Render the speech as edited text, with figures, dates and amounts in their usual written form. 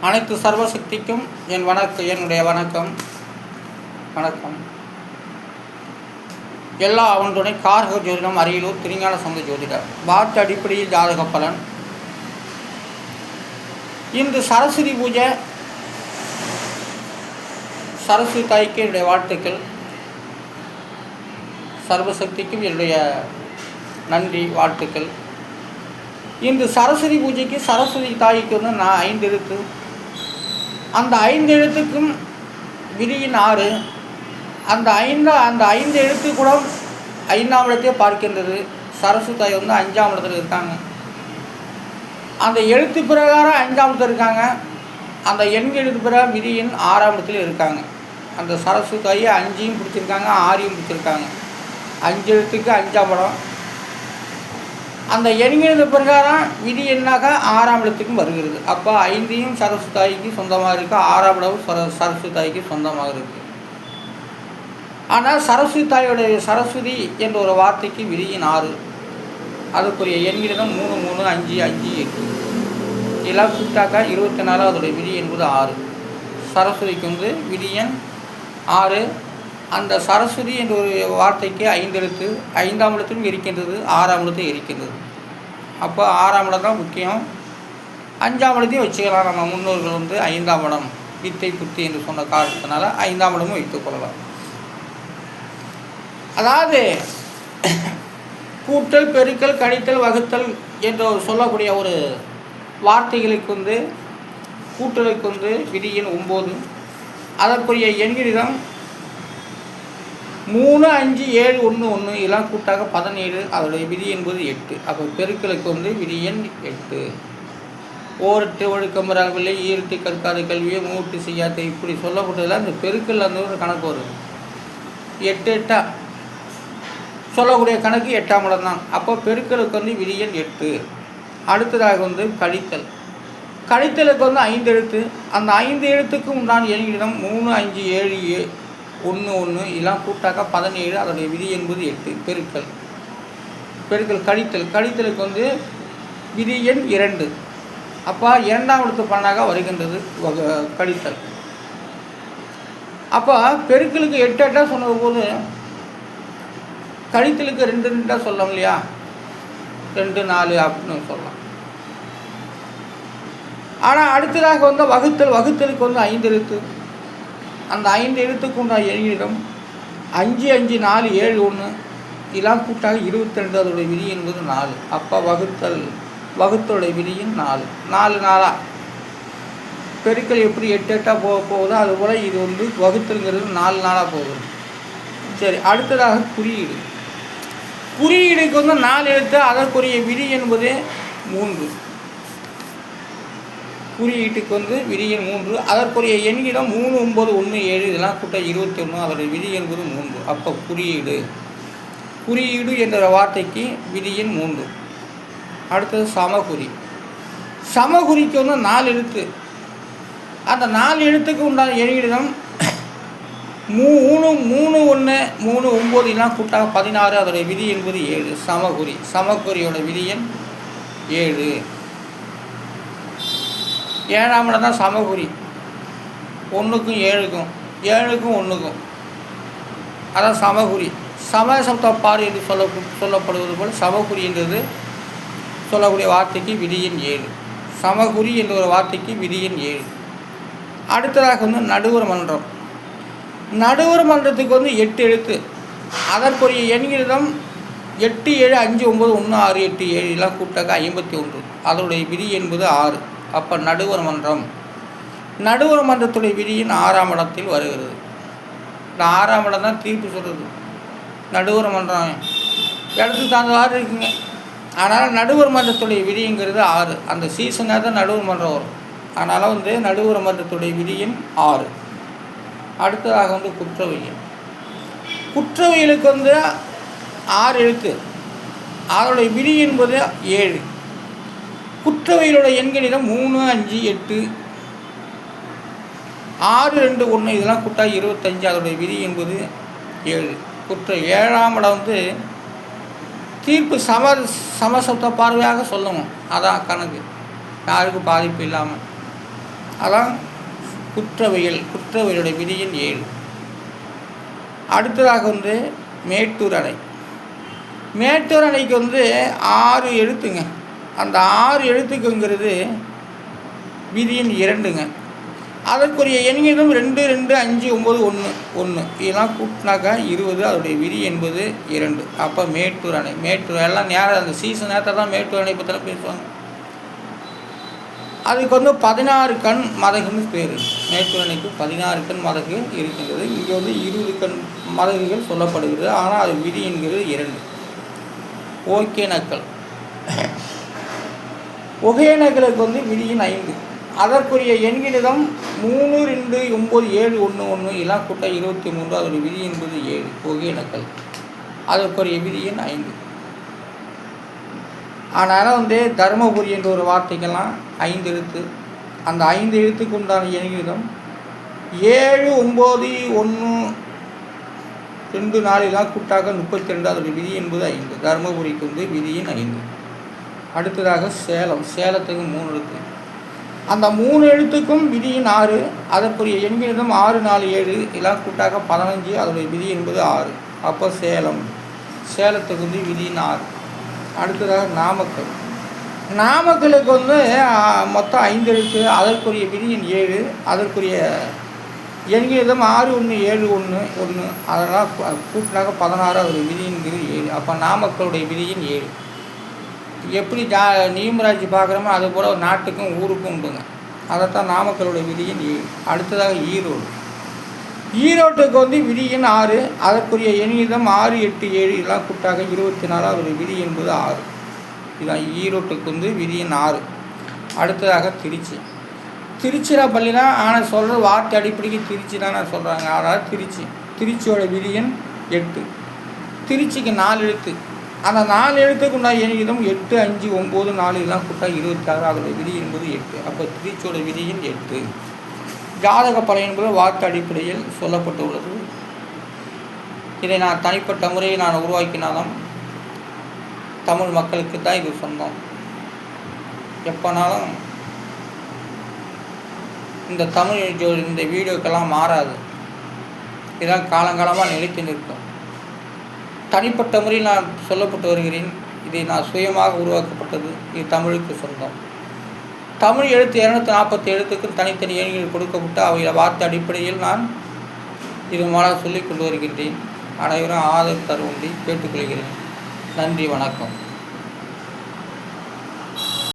அனைத்து சர்வசக்திக்கும் என்னுடைய வணக்கம். எல்லா அவனுடைய கார்க ஜோதிடம் அரியலூர் திருஞான சம்பந்த ஜோதிடர் வார்த்தை அடிப்படையில் ஜாதக பலன். இன்று சரஸ்வதி பூஜை. சரஸ்வதி தாய்க்கு என்னுடைய வாழ்த்துக்கள். சர்வசக்திக்கும் என்னுடைய நன்றி வாழ்த்துக்கள். இன்று சரஸ்வதி பூஜைக்கு சரஸ்வதி தாய்க்கு வந்து நான் 5 எழுத்து. அந்த 5 எழுத்துக்கும் விதியின் 6. அந்த 5 எழுத்து கூட 5ஆம் இடத்தையே பார்க்கின்றது. சரஸ்வதி தாய் வந்து 5ஆம் இடத்துல இருக்காங்க. அந்த எழுத்து பிரகாரம் 5ஆம் இடத்துல இருக்காங்க. அந்த எண் எழுத்து பிரகாரம் விதியின் 6ஆம் இடத்துல இருக்காங்க. அந்த சரஸ்வதி தாயை 5ஐயும் பிடிச்சிருக்காங்க, 6ஐயும் பிடிச்சிருக்காங்க. 5 எழுத்துக்கு 5ஆம் இடம். அந்த எண்கிறது பிரகாரம் விதி எண்ணாக 6ஆம் இடத்துக்கும் வருகிறது. அப்போ 5ஐயும் சரஸ்வதி தாய்க்கு சொந்தமாக இருக்குது, 6ஆம் இடமும் சரஸ்வதி தாய்க்கு சொந்தமாக இருக்குது. ஆனால் சரஸ்வதி தாயோடைய சரஸ்வதி என்ற ஒரு வார்த்தைக்கு விதியின் 6. அதுக்குரிய எண்கிறது 3, 3, 5, 5, 8 இதெல்லாம் கூட்டாக்கா 24. அதோடைய விதி என்பது 6. சரஸ்வதிக்கு வந்து விதியன் 6. அந்த சரஸ்வதி என்ற ஒரு வார்த்தைக்கு 5 எழுத்து. 5ஆம் இடத்திலும் இருக்கின்றது, 6ஆம் இடத்தையும் இருக்கின்றது. அப்போ 6ஆம் இடம் தான் முக்கியம். 5ஆம் இடத்தையும் வச்சுக்கலாம். நம்ம முன்னோர்கள் வந்து 5ஆம் இடம் வித்தை புத்தி என்று சொன்ன காரணத்தினால 5ஆம் இடமும் வைத்துக்கொள்ளலாம். அதாவது கூட்டல், பெருக்கல், கழித்தல், வகுத்தல் என்று சொல்லக்கூடிய ஒரு வார்த்தைகளுக்கு வந்து கூட்டலுக்கு வந்து விதியின் 9. அதற்குரிய எண்கிடம் 3, 5, 7, 1, 1 இதெல்லாம் கூட்டாக 17. அதோடைய விதி என்பது 8. அப்போ பெருக்களுக்கு வந்து விதி எண் 8. ஓரிட்டு ஒழுக்கம் வராவில்லை, ஈரிட்டு கற்காத கல்வியை மூட்டு செய்யாத இப்படி சொல்லப்பட்டதில் அந்த பெருக்கல் அந்த ஒரு கணக்கு வரும். 8 8 சொல்லக்கூடிய கணக்கு 8ஆம் இடம் தான். அப்போ பெருக்களுக்கு வந்து விதி எண் 8. அடுத்ததாக வந்து கழித்தல். கழித்தலுக்கு வந்து 5 எழுத்து. அந்த 5 எழுத்துக்கு உண்டான எண்ணிடம் 3, 5, 7, 1, 1 இதெல்லாம் கூட்டாக்க 17. அதோடைய விதி என்பது 8. பெருக்கல் கழித்தலுக்கு வந்து விதி எண் 2. அப்போ 2ஆம் இடத்து பலனாக வருகின்றது கழித்தல். அப்போ பெருக்கலுக்கு 8 8 சொன்னது போது கழித்தலுக்கு 2 2 சொல்லலாம் இல்லையா? 2 4 அப்படின்னு சொல்லலாம். ஆனால் அடுத்ததாக வந்து வகுத்தலுக்கு வந்து 5 எழுத்து. அந்த 5 எழுத்துக்கு உண்டான எண்ணிடம் 5, 5, 4, 7, 1 இதெல்லாம் கூட்டாக 22. அதோடைய விதி என்பது 4. அப்போ வகுத்தலுடைய விதியின் 4 4 4 பெருக்கல் எப்படி 8 8 போகுதோ அதுபோல் இது வந்து வகுத்தல்ங்கிறது 4 4 போகுது. சரி, அடுத்ததாக குறியீடுக்கு வந்து 4 எழுத்து. அதற்குரிய விதி என்பது 3. குறியீட்டுக்கு வந்து விதி எண் 3. அதற்குரிய எண்ணிடம் 3, 9, 1, 7 இதெல்லாம் கூட்ட 21. அதோடைய விதி என்பது 3. அப்போ குறியீடு என்ற வார்த்தைக்கு விதி எண் 3. அடுத்தது சமகுறிக்கு வந்து 4 எழுத்து. அந்த 4 எழுத்துக்கு உண்டான எண்ணிடம் 3, 3, 1, 3, 9 இதெல்லாம் கூட்டாக 16. அதோடைய விதி என்பது 7. சமகுறியோட விதி எண் 7. 7ஆம் இடம் தான் சமகுறி. 1க்கும் 7க்கும் 7க்கும் 1க்கும் அதான் சமகுறி. சமசப்தப்பாறு என்று சொல்லப்படுவது போல் சமகுறின்றது சொல்லக்கூடிய வார்த்தைக்கு விதி எண் 7. சமகுறி என்ற ஒரு வார்த்தைக்கு விதி எண் 7. அடுத்ததாக வந்து நடுவர் மன்றத்துக்கு வந்து 8 எழுத்து. அதற்குரிய எண்களிடம் 8, 7, 5, 9, 1, 6, 8, 7 எல்லாம் கூட்டாக 51. அதனுடைய விதி என்பது 6. அப்போ நடுவர் மன்றத்துடைய விதியின் 6ஆம் இடத்தில் வருகிறது. இந்த 6ஆம் இடம் தான் தீர்ப்பு சொல்கிறது. நடுவர் மன்றம் இடத்துக்கு தகுந்தவாறு இருக்குங்க. அதனால் நடுவர் மன்றத்துடைய விதிங்கிறது 6. அந்த சீசனாக தான் நடுவர் மன்றம் வரும். அதனால் வந்து நடுவர் மன்றத்துடைய விதியின் 6. அடுத்ததாக வந்து குற்றவியலுக்கு வந்து 6 எழுத்து. அதனுடைய விதி என்பது 7. குற்றவியலோட எண்களிடம் 3, 5, 8, 6, 2, 1 இதெல்லாம் கூட்டாக 25. அதோடைய விதி என்பது 7. 7ஆம் இடம் வந்து தீர்ப்பு சமசப்த பார்வையாக சொல்லணும். அதான் கணக்கு, யாருக்கும் பாதிப்பு இல்லாமல். அதான் குற்றவியலுடைய விதியின் 7. அடுத்ததாக மேட்டூர் அணை. மேட்டூர் அணைக்கு 6 எழுத்துங்க. அந்த 6 எழுத்துக்குங்கிறது விதியின் 2ங்க. அதற்குரிய எண்களும் 2, 2, 5, 9, 1, 1 இதெல்லாம் கூட்டினாக்கா 20. அதோடைய விதி என்பது 2. அப்போ மேட்டூர் அணை. மேட்டூர் எல்லாம் நேரம் அந்த சீசன் நேரத்தில் தான் மேட்டூர் அணை பற்றி பேசுவாங்க. அதுக்கு 16 கண் மதகுன்னு பேர். மேட்டூர் அணைக்கு 16 கண் மதகு இருக்கின்றது. இங்கே 20 கண் மதகுகள் சொல்லப்படுகிறது. ஆனால் அது விதி என்கிறது 2. ஒகேனக்கலுக்கு விதியின் 5. அதற்குரிய எண்கிணிதம் 3, 2, 9, 7, 1, 1 எல்லாம் கூட்ட 23. அதோடைய விதி என்பது 7. ஒகேனக்கல் அதற்குரிய விதியின் 5. அதனால் தருமபுரி என்ற ஒரு வார்த்தைக்கெல்லாம் 5 எழுத்து. அந்த 5 எழுத்துக்கு உண்டான எண்கிணிதம் 7, 9, 1, 2, 4 எல்லாம் கூட்டாக 32. அதோடைய விதி என்பது 5. தருமபுரிக்கு விதியின் 5. அடுத்ததாக சேலத்துக்கு 3 எழுத்து. அந்த 3 எழுத்துக்கும் விதியின் 6. அதற்குரிய எண்கிணிதம் 6, 4, 7 எல்லாம் கூட்டாக 15. அதோடைய விதி என்பது 6. அப்போ சேலத்துக்கு விதியின் 6. அடுத்ததாக நாமக்கலுக்கு மொத்தம் 5 எழுத்து. அதற்குரிய விதியின் 7. அதற்குரிய எண்கிணிதம் 6, 1, 7, 1, 1 அதெல்லாம் கூட்டினாக 16. அதோடைய விதியின் விதி 7. அப்போ நாமக்கலுடைய விதியின் 7. எப்படி நியூமராட்சி பார்க்குறோமோ அதுபோல் ஒரு நாட்டுக்கும் ஊருக்கும் உண்டுங்க. அதைத்தான் நாமக்கலுடைய விதியின் 7. அடுத்ததாக ஈரோட்டுக்கு விதியின் 6. அதற்குரிய எண்ணிதம் 6, 8, 7 இதெல்லாம் கூட்டாக 24. அதோடைய விதி என்பது 6. இதுதான் ஈரோட்டுக்கு விதியின் 6. அடுத்ததாக திருச்சிராப்பள்ளினா ஆனால் சொல்கிற வார்த்தை அடிப்படைக்கு திருச்சி தானே சொல்கிறாங்க. அதாவது திருச்சியோட விதியின் 8. திருச்சிக்கு 4 எழுத்து. அந்த 4 எழுத்துக்கு உண்டான எண்ணிதம் 8, 5, 9, 4 இதெல்லாம் கூட்டா 26. அதோடைய விதி என்பது 8. அப்போ திருச்சியோட விதியின் 8. ஜாதக பலன் என்பது வாக்கு அடிப்படையில் சொல்லப்பட்டுள்ளது. இதை நான் தனிப்பட்ட முறையை நான் உருவாக்கினாலும் தமிழ் மக்களுக்கு தான் இது சொந்தம். எப்போனாலும் இந்த தமிழ் இந்த வீடியோக்கெல்லாம் மாறாது. இதெல்லாம் காலங்காலமாக நிலைத்து நிற்கும். தனிப்பட்ட முறையில் நான் சொல்லப்பட்டு வருகிறேன். இதை நான் சுயமாக உருவாக்கப்பட்டது. இது தமிழுக்கு சொந்தம். தமிழ் எழுத்து 240 எழுத்துக்கு தனித்தனி எண்கள் கொடுக்கப்பட்டு அவை வார்த்தை அடிப்படையில் நான் இது மூலம் சொல்லிக் கொண்டு வருகின்றேன். அனைவரும் ஆதரவு தரும்படி கேட்டுக்கொள்கிறேன். நன்றி, வணக்கம்.